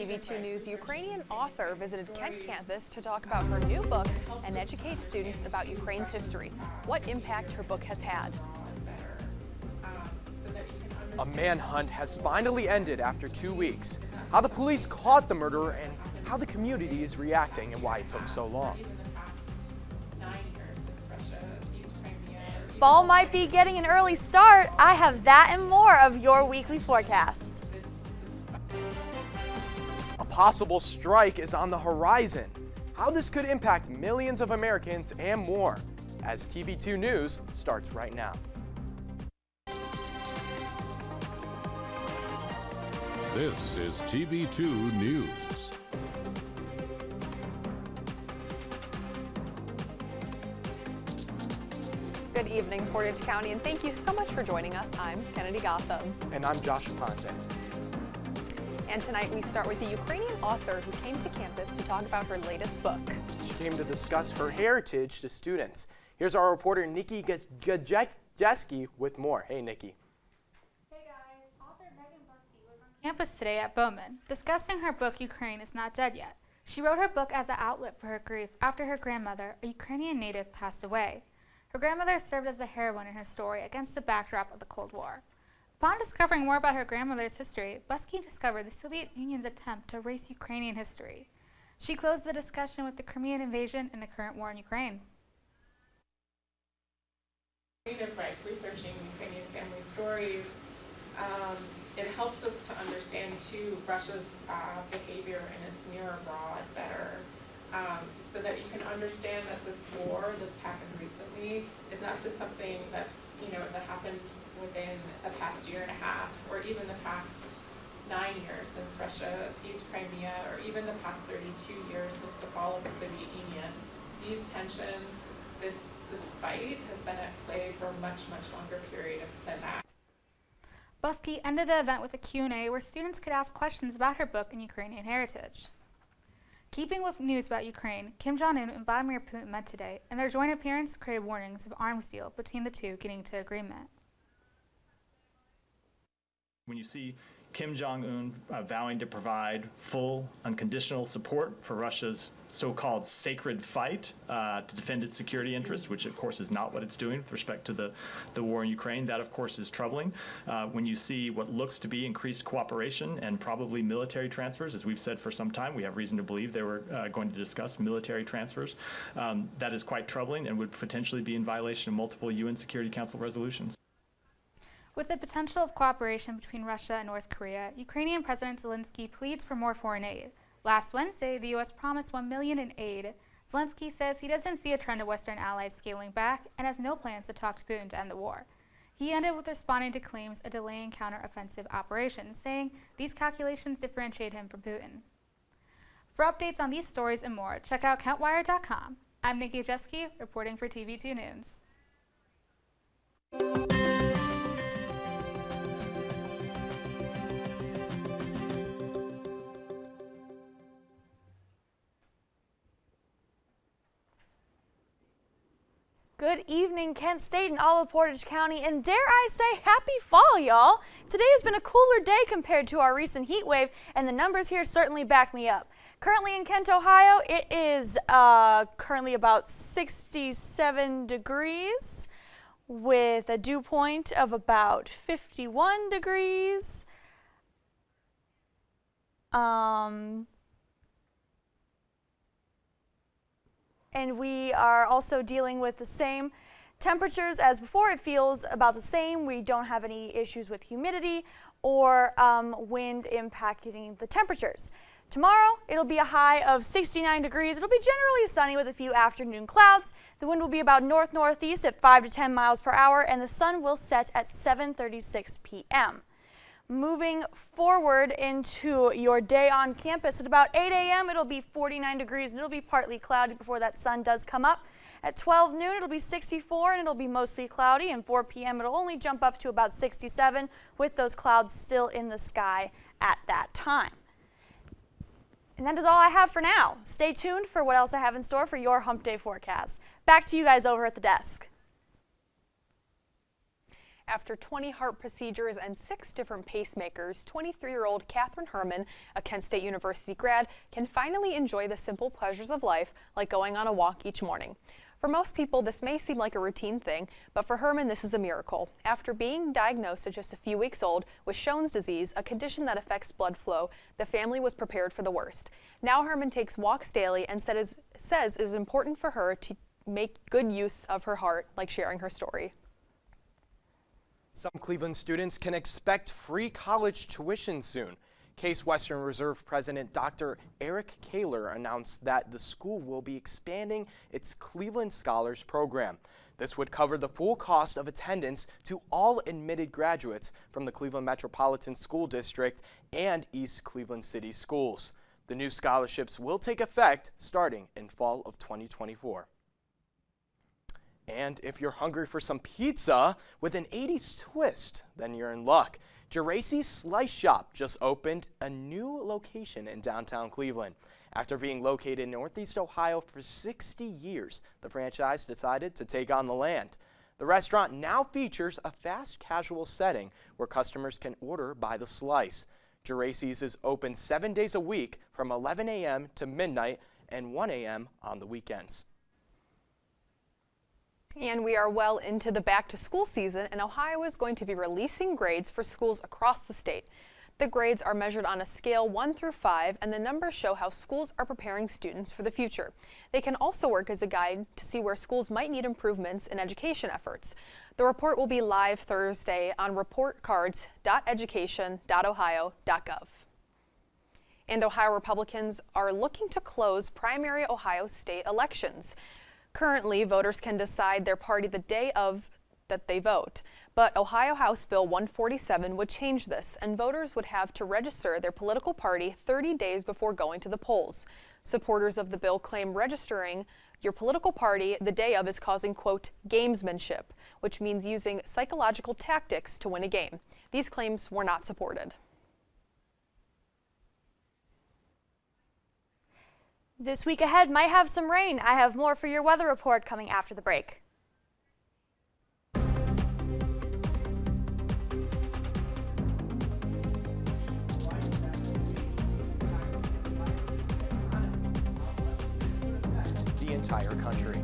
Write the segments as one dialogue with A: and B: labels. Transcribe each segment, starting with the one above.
A: TV2 News Ukrainian author visited Kent campus to talk about her new book and educate students about Ukraine's history, what impact her book has had.
B: A manhunt has finally ended after 2 weeks. How the police caught the murderer and how the community is reacting and why it took so long.
C: Fall might be getting an early start. I have that and more of your weekly forecast.
B: A possible strike is on the horizon. How this could impact millions of Americans and more, as TV2 News starts right now.
D: This is TV2 News.
A: Good evening, Portage County, and thank you so much for joining us. I'm Kennedy Gotham.
B: And I'm Josh Aponte.
A: And tonight we start with the Ukrainian author who came to campus to talk about her latest book.
B: She came to discuss her heritage to students. Here's our reporter Nikki Gasiewski with more. Hey, Nikki.
E: Campus today at Bowman, discussing her book Ukraine is Not Dead Yet. She wrote her book as an outlet for her grief after her grandmother, a Ukrainian native, passed away. Her grandmother served as a heroine in her story against the backdrop of the Cold War. Upon discovering more about her grandmother's history, Busky discovered the Soviet Union's attempt to erase Ukrainian history. She closed the discussion with the Crimean invasion and the current war in Ukraine.
F: Researching Ukrainian family stories, it helps us to understand too Russia's behavior and its mirror abroad better, so that you can understand that this war that's happened recently is not just something that's that happened within the past year and a half, or even the past 9 years since Russia seized Crimea, or even the past 32 years since the fall of the Soviet Union. These tensions, this fight has been at play for a much longer period than that.
E: Busky ended the event with a Q&A where students could ask questions about her book and Ukrainian heritage. Keeping with news about Ukraine, Kim Jong-un and Vladimir Putin met today, and their joint appearance created warnings of arms deal between the two getting to agreement.
G: When you see Kim Jong-un vowing to provide full, unconditional support for Russia's so-called sacred fight to defend its security interests, which of course is not what it's doing with respect to the war in Ukraine, that of course is troubling. When you see what looks to be increased cooperation and probably military transfers, as we've said for some time, we have reason to believe they were going to discuss military transfers, that is quite troubling and would potentially be in violation of multiple UN Security Council resolutions.
E: With the potential of cooperation between Russia and North Korea, Ukrainian President Zelensky pleads for more foreign aid. Last Wednesday, the U.S. promised $1 million in aid. Zelensky says he doesn't see a trend of Western allies scaling back and has no plans to talk to Putin to end the war. He ended with responding to claims of delaying counteroffensive operations, saying these calculations differentiate him from Putin. For updates on these stories and more, check out KentWire.com. I'm Nikki Gasiewski, reporting for TV2 News.
C: Good evening, Kent State and all of Portage County, and dare I say, happy fall, y'all. Today has been a cooler day compared to our recent heat wave, and the numbers here certainly back me up. Currently in Kent, Ohio, it is currently about 67 degrees with a dew point of about 51 degrees. And we are also dealing with the same temperatures as before. It feels about the same. We don't have any issues with humidity or wind impacting the temperatures. Tomorrow, it'll be a high of 69 degrees. It'll be generally sunny with a few afternoon clouds. The wind will be about north-northeast at 5 to 10 miles per hour, and the sun will set at 7:36 p.m. Moving forward into your day on campus, at about 8 a.m. it'll be 49 degrees and it'll be partly cloudy before that sun does come up. At 12 noon it'll be 64 and it'll be mostly cloudy, and 4 p.m. it'll only jump up to about 67 with those clouds still in the sky at that time. And that is all I have for now. Stay tuned for what else I have in store for your hump day forecast. Back to you guys over at the desk.
A: After 20 heart procedures and 6 different pacemakers, 23-year-old Catherine Herman, a Kent State University grad, can finally enjoy the simple pleasures of life, like going on a walk each morning. For most people, this may seem like a routine thing, but for Herman, this is a miracle. After being diagnosed at just a few weeks old with Shone's disease, a condition that affects blood flow, the family was prepared for the worst. Now Herman takes walks daily and says it is important for her to make good use of her heart, like sharing her story.
B: Some Cleveland students can expect free college tuition soon. Case Western Reserve President Dr. Eric Kaler announced that the school will be expanding its Cleveland Scholars Program. This would cover the full cost of attendance to all admitted graduates from the Cleveland Metropolitan School District and East Cleveland City Schools. The new scholarships will take effect starting in fall of 2024. And if you're hungry for some pizza with an 80s twist, then you're in luck. Geraci's Slice Shop just opened a new location in downtown Cleveland. After being located in Northeast Ohio for 60 years, the franchise decided to take on the land. The restaurant now features a fast casual setting where customers can order by the slice. Geraci's is open 7 days a week from 11 a.m. to midnight and 1 a.m. on the weekends.
A: And we are well into the back-to-school season, and Ohio is going to be releasing grades for schools across the state. The grades are measured on a scale 1 through 5, and the numbers show how schools are preparing students for the future. They can also work as a guide to see where schools might need improvements in education efforts. The report will be live Thursday on reportcards.education.ohio.gov. And Ohio Republicans are looking to close primary Ohio state elections. Currently, voters can decide their party the day of that they vote, but Ohio House Bill 147 would change this, and voters would have to register their political party 30 days before going to the polls. Supporters of the bill claim registering your political party the day of is causing, quote, gamesmanship, which means using psychological tactics to win a game. These claims were not supported.
C: This week ahead might have some rain. I have more for your weather report coming after the break.
B: The entire country.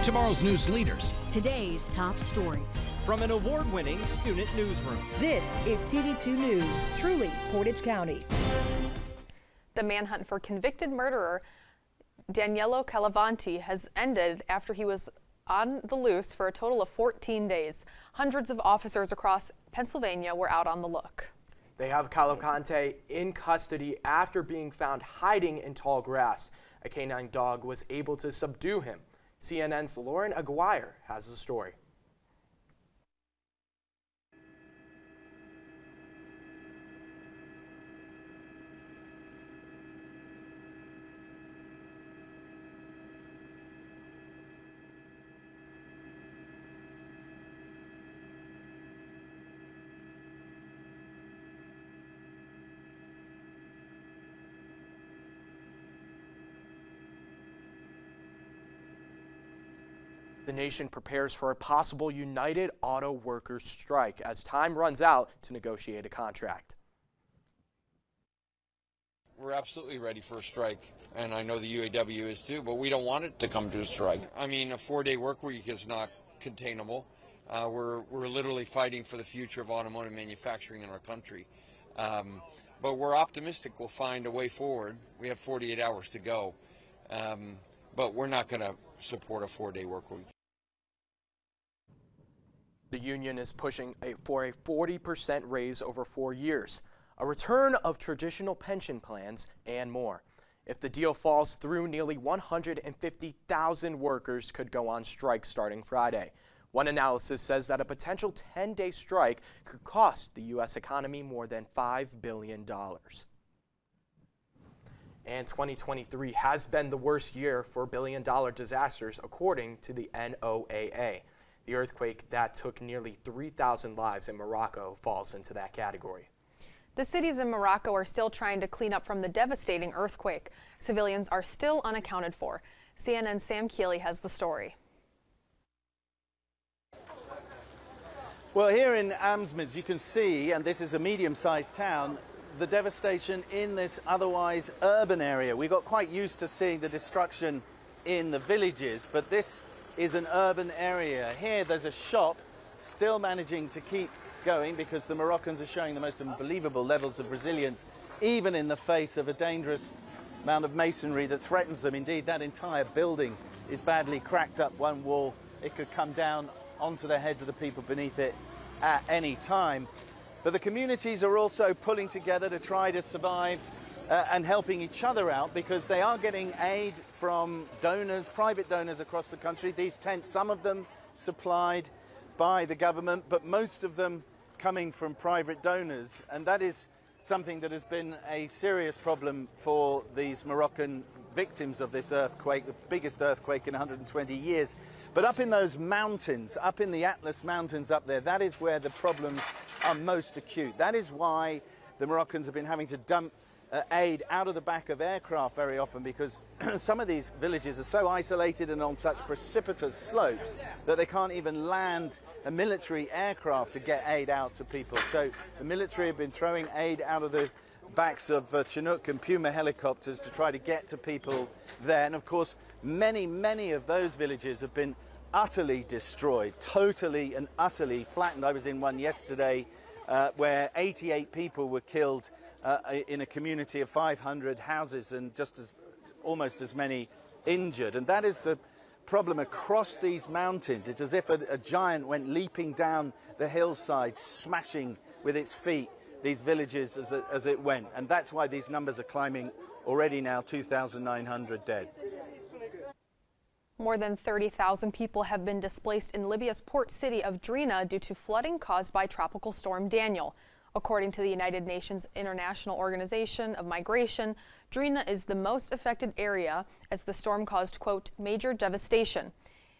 H: Tomorrow's news leaders.
I: Today's top stories.
J: From an award-winning student newsroom.
I: This is TV2 News, truly Portage County.
A: The manhunt for convicted murderer Daniello Calavanti has ended after he was on the loose for a total of 14 days. Hundreds of officers across Pennsylvania were out on the look.
B: They have Calavanti in custody after being found hiding in tall grass. A canine dog was able to subdue him. CNN's Lauren Aguirre has the story. The nation prepares for a possible United Auto Workers strike as time runs out to negotiate a contract.
K: We're absolutely ready for a strike, and I know the UAW is too, but we don't want it to come to a strike. I mean, a 4-day work week is not containable. We're literally fighting for the future of automotive manufacturing in our country. But we're optimistic we'll find a way forward. We have 48 hours to go. But we're not going to support a 4-day work week.
B: The union is pushing for a 40% raise over 4 years, a return of traditional pension plans, and more. If the deal falls through, nearly 150,000 workers could go on strike starting Friday. One analysis says that a potential 10-day strike could cost the U.S. economy more than $5 billion. And 2023 has been the worst year for billion-dollar disasters, according to the NOAA. The earthquake that took nearly 3,000 lives in Morocco falls into that category.
A: The cities in Morocco are still trying to clean up from the devastating earthquake. Civilians are still unaccounted for. CNN's Sam Keeley has the story.
L: Well, here in Amsmith, you can see, and this is a medium-sized town, the devastation in this otherwise urban area. We got quite used to seeing the destruction in the villages, but this is an urban area. Here there's a shop still managing to keep going because the Moroccans are showing the most unbelievable levels of resilience, even in the face of a dangerous amount of masonry that threatens them. Indeed, that entire building is badly cracked up. One wall, it could come down onto the heads of the people beneath it at any time. But the communities are also pulling together to try to survive and helping each other out, because they are getting aid from donors, private donors across the country. These tents, some of them supplied by the government, but most of them coming from private donors. And that is something that has been a serious problem for these Moroccan victims of this earthquake, the biggest earthquake in 120 years. But up in those mountains, up in the Atlas Mountains up there, that is where the problems are most acute. That is why the Moroccans have been having to dump aid out of the back of aircraft very often, because some of these villages are so isolated and on such precipitous slopes that they can't even land a military aircraft to get aid out to people. So the military have been throwing aid out of the backs of Chinook and Puma helicopters to try to get to people there. And of course, many of those villages have been utterly destroyed, totally and utterly flattened. I was in one yesterday where 88 people were killed in a community of 500 houses, and almost as many injured. And that is the problem across these mountains. It's as if a giant went leaping down the hillside, smashing with its feet these villages as it went. And that's why these numbers are climbing already now, 2,900 dead.
A: More than 30,000 people have been displaced in Libya's port city of Drina due to flooding caused by Tropical Storm Daniel. According to the United Nations International Organization of Migration, Drina is the most affected area as the storm caused, quote, major devastation.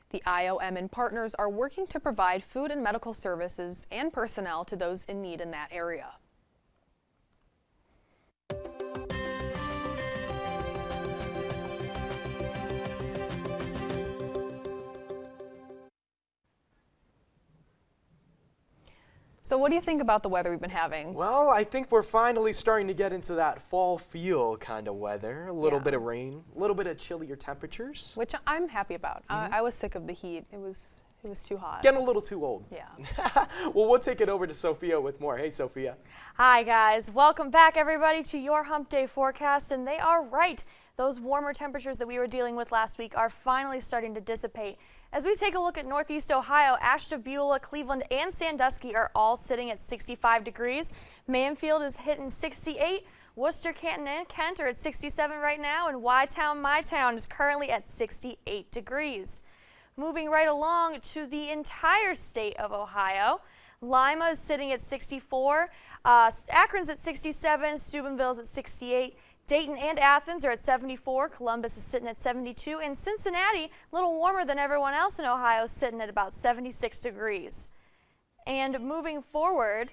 A: The IOM and partners are working to provide food and medical services and personnel to those in need in that area. So what do you think about the weather we've been having?
B: Well, I think we're finally starting to get into that fall feel kind of weather. A little bit of rain, a little bit of chillier temperatures.
A: Which I'm happy about. I was sick of the heat. It was too hot.
B: Getting a little too old.
A: Yeah.
B: Well, we'll take it over to Sophia with more. Hey, Sophia.
C: Hi, guys. Welcome back, everybody, to your Hump Day forecast. And they are right. Those warmer temperatures that we were dealing with last week are finally starting to dissipate. As we take a look at Northeast Ohio, Ashtabula, Cleveland, and Sandusky are all sitting at 65 degrees. Manfield is hitting 68. Worcester, Canton, and Kent are at 67 right now, and Y-Town, My Town is currently at 68 degrees. Moving right along to the entire state of Ohio, Lima is sitting at 64, Akron's at 67, Steubenville's at 68, Dayton and Athens are at 74, Columbus is sitting at 72, and Cincinnati, a little warmer than everyone else in Ohio, sitting at about 76 degrees. And moving forward,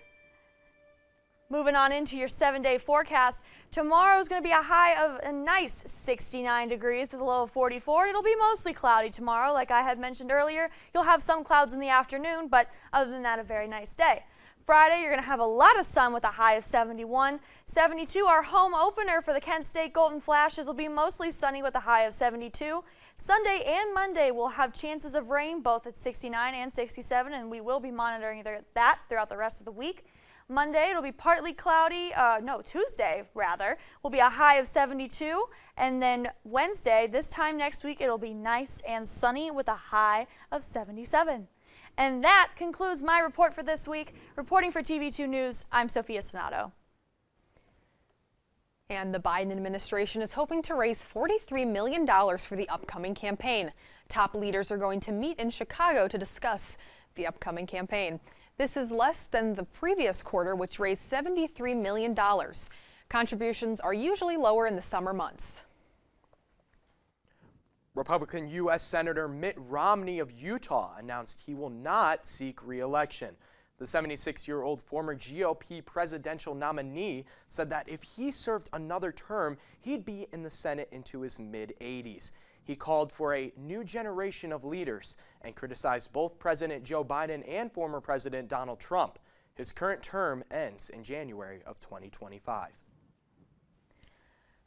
C: moving on into your 7-day forecast, tomorrow is going to be a high of a nice 69 degrees with a low of 44. It'll be mostly cloudy tomorrow, like I had mentioned earlier. You'll have some clouds in the afternoon, but other than that, a very nice day. Friday, you're going to have a lot of sun with a high of 71. 72, our home opener for the Kent State Golden Flashes, will be mostly sunny with a high of 72. Sunday and Monday will have chances of rain, both at 69 and 67, and we will be monitoring that throughout the rest of the week. Monday, it'll be partly cloudy. Tuesday, rather, will be a high of 72. And then Wednesday, this time next week, it'll be nice and sunny with a high of 77. And that concludes my report for this week. Reporting for TV2 News, I'm Sophia Sainato.
A: And the Biden administration is hoping to raise $43 million for the upcoming campaign. Top leaders are going to meet in Chicago to discuss the upcoming campaign. This is less than the previous quarter, which raised $73 million. Contributions are usually lower in the summer months.
B: Republican U.S. Senator Mitt Romney of Utah announced he will not seek re-election. The 76-year-old former GOP presidential nominee said that if he served another term, he'd be in the Senate into his mid-80s. He called for a new generation of leaders and criticized both President Joe Biden and former President Donald Trump. His current term ends in January of 2025.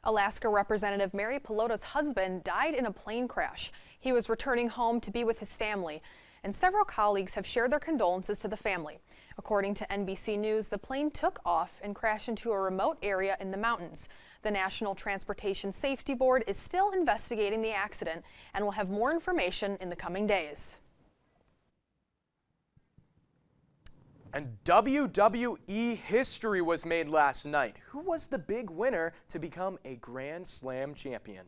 A: Alaska Representative Mary Pelota's husband died in a plane crash. He was returning home to be with his family, and several colleagues have shared their condolences to the family. According to NBC News, the plane took off and crashed into a remote area in the mountains. The National Transportation Safety Board is still investigating the accident and will have more information in the coming days.
B: And WWE history was made last night. Who was the big winner to become a Grand Slam champion?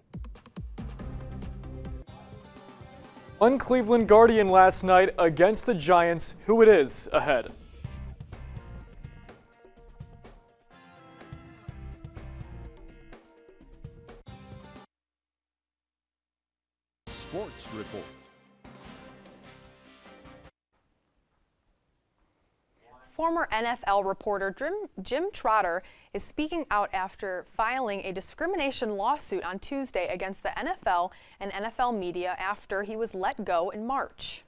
M: One Cleveland Guardian last night against the Giants. Who it is ahead.
D: Sports Report.
A: Former NFL reporter Jim Trotter is speaking out after filing a discrimination lawsuit on Tuesday against the NFL and NFL media after he was let go in March.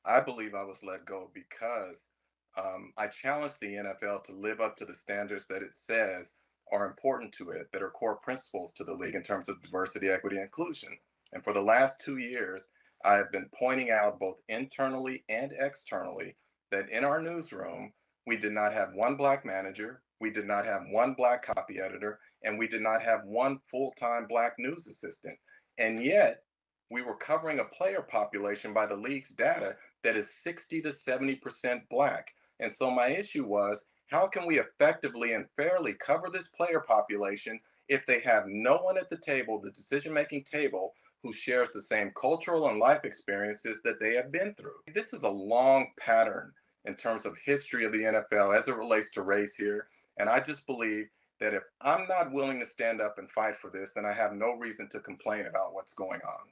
N: I believe I was let go because I challenged the NFL to live up to the standards that it says are important to it, that are core principles to the league in terms of diversity, equity, and inclusion. And for the last 2 years, I have been pointing out both internally and externally that in our newsroom, we did not have one Black manager, we did not have one Black copy editor, and we did not have one full-time Black news assistant. And yet, we were covering a player population by the league's data that is 60 to 70% Black. And so my issue was, how can we effectively and fairly cover this player population if they have no one at the table, the decision-making table, who shares the same cultural and life experiences that they have been through? This is a long pattern in terms of history of the NFL as it relates to race here. And I just believe that if I'm not willing to stand up and fight for this, then I have no reason to complain about what's going on.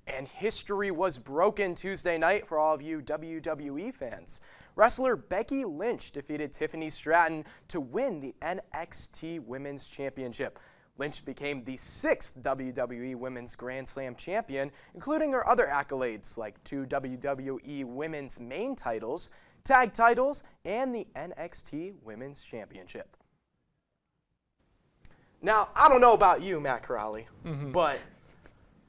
B: And history was broken Tuesday night for all of you WWE fans. Wrestler Becky Lynch defeated Tiffany Stratton to win the NXT Women's Championship. Lynch became the 6th WWE Women's Grand Slam champion, including her other accolades like 2 WWE Women's main titles, tag titles, and the NXT Women's Championship. Now, I don't know about you, Matt Corrali, but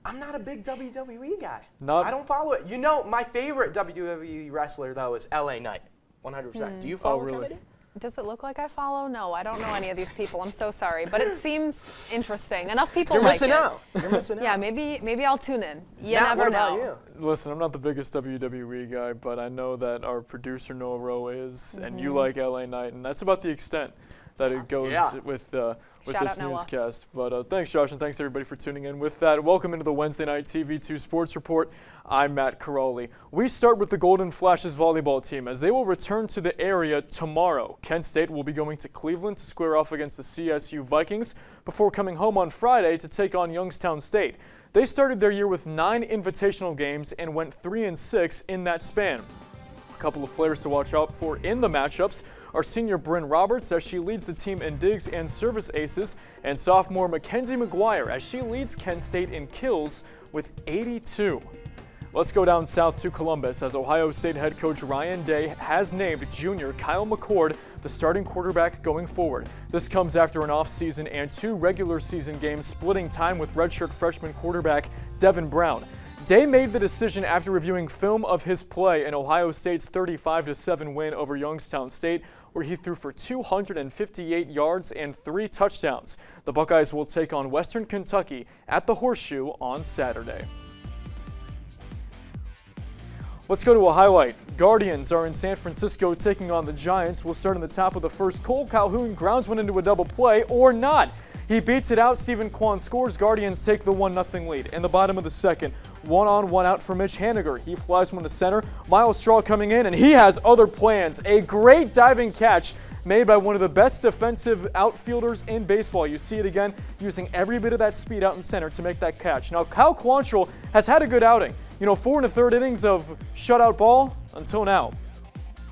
B: I'm not a big WWE guy. I don't follow it. You know, my favorite WWE wrestler, though, is LA Knight, 100%. Do you follow Kennedy?
A: Does it look like I follow? No, I don't know any of these people. I'm so sorry, but it seems interesting. Enough people
B: You're
A: like
B: missing
A: it.
B: out. You're missing out.
A: Yeah, maybe I'll tune in. You
B: Matt,
A: never
B: what
A: know.
B: about you?
M: Listen, I'm not the biggest WWE guy, but I know that our producer Noah Rowe is, and you like LA Knight, and that's about the extent that it goes with this newscast. But thanks, Josh, and thanks everybody for tuning in. With that, welcome into the Wednesday Night TV2 Sports Report. I'm Matt Corrali. We start with the Golden Flashes volleyball team as they will return to the area tomorrow. Kent State will be going to Cleveland to square off against the CSU Vikings before coming home on Friday to take on Youngstown State. They started their year with 9 invitational games and went 3-6 in that span. A couple of players to watch out for in the matchups are senior Bryn Roberts as she leads the team in digs and service aces, and sophomore Mackenzie McGuire as she leads Kent State in kills with 82. Let's go down south to Columbus as Ohio State head coach Ryan Day has named junior Kyle McCord the starting quarterback going forward. This comes after an offseason and 2 regular season games splitting time with redshirt freshman quarterback Devin Brown. Day made the decision after reviewing film of his play in Ohio State's 35-7 win over Youngstown State, where he threw for 258 yards and 3 touchdowns. The Buckeyes will take on Western Kentucky at the Horseshoe on Saturday. Let's go to a highlight. Guardians are in San Francisco taking on the Giants. We'll start in the top of the first. Cole Calhoun grounds one into a double play, or not. He beats it out. Stephen Kwan scores. Guardians take the 1-0 lead. In the bottom of the second, 1-on-1 out for Mitch Haniger. He flies one to center. Miles Straw coming in, and he has other plans. A great diving catch made by one of the best defensive outfielders in baseball. You see it again, using every bit of that speed out in center to make that catch. Now, Kyle Quantrill has had a good outing. 4 1/3 innings of shutout ball until now.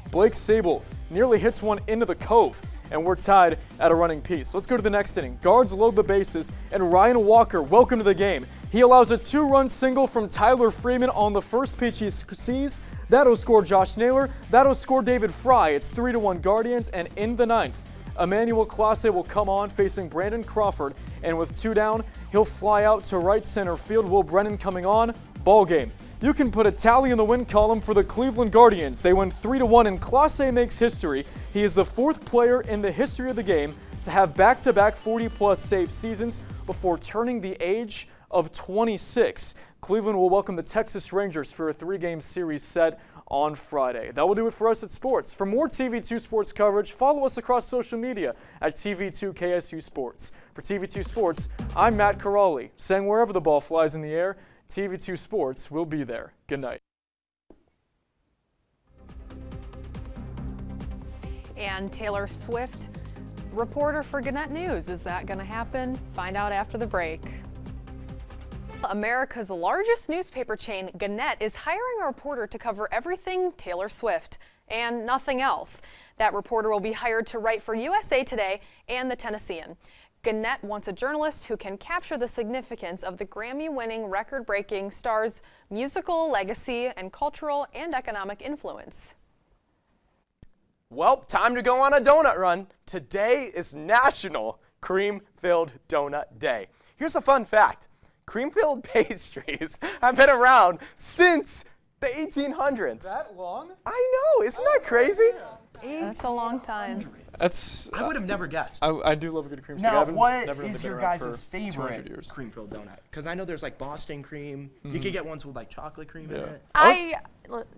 M: Blake Sable nearly hits one into the cove. and we're tied at a running piece. Let's go to the next inning. Guards load the bases, and Ryan Walker, welcome to the game. He allows a 2-run single from Tyler Freeman on the first pitch he sees. That'll score Josh Naylor. That'll score David Fry. It's 3-1 Guardians, and in the ninth, Emmanuel Clase will come on facing Brandon Crawford, and with 2 down, he'll fly out to right center field. Will Brennan coming on. Ball game. You can put a tally in the win column for the Cleveland Guardians. They win 3-1, and Clase makes history. He is the 4th player in the history of the game to have back-to-back 40-plus save seasons before turning the age of 26. Cleveland will welcome the Texas Rangers for a 3-game series set on Friday. That will do it for us at Sports. For more TV2 Sports coverage, follow us across social media at TV2 KSU Sports. For TV2 Sports, I'm Matt Carali, saying wherever the ball flies in the air, TV2 Sports will be there. Good night.
A: And Taylor Swift, reporter for Gannett News. Is that going to happen? Find out after the break. America's largest newspaper chain, Gannett, is hiring a reporter to cover everything Taylor Swift and nothing else. That reporter will be hired to write for USA Today and the Tennessean. Gannett wants a journalist who can capture the significance of the Grammy-winning, record-breaking star's musical legacy and cultural and economic influence.
B: Well, time to go on a donut run. Today is National Cream-Filled Donut Day. Here's a fun fact. Cream-filled pastries have been around since the 1800s.
M: That long?
B: I know, isn't that crazy?
A: That's a long time.
O: I would have never guessed.
M: I do love a good cream stick.
O: Now, what is your guys' favorite
M: years.
O: cream-filled donut? Because I know there's like Boston cream. You could get ones with like chocolate cream in it.
C: I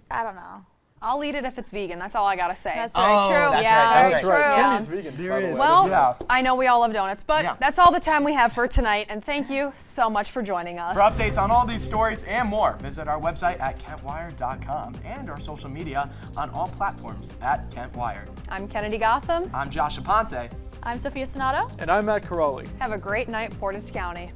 C: don't know.
A: I'll eat it if it's vegan. That's all I gotta say.
C: That's very true.
O: That's
A: yeah,
O: right.
A: that's
O: That's
A: true.
M: Candy's vegan, by the way.
A: Well, I know we all love donuts, but that's all the time we have for tonight. And thank you so much for joining us.
B: For updates on all these stories and more, visit our website at KentWire.com and our social media on all platforms at KentWire.
A: I'm Kennedy Gotham.
B: I'm Josh Aponte.
C: I'm Sophia Sainato.
M: And I'm Matt Carali.
A: Have a great night, Portage County.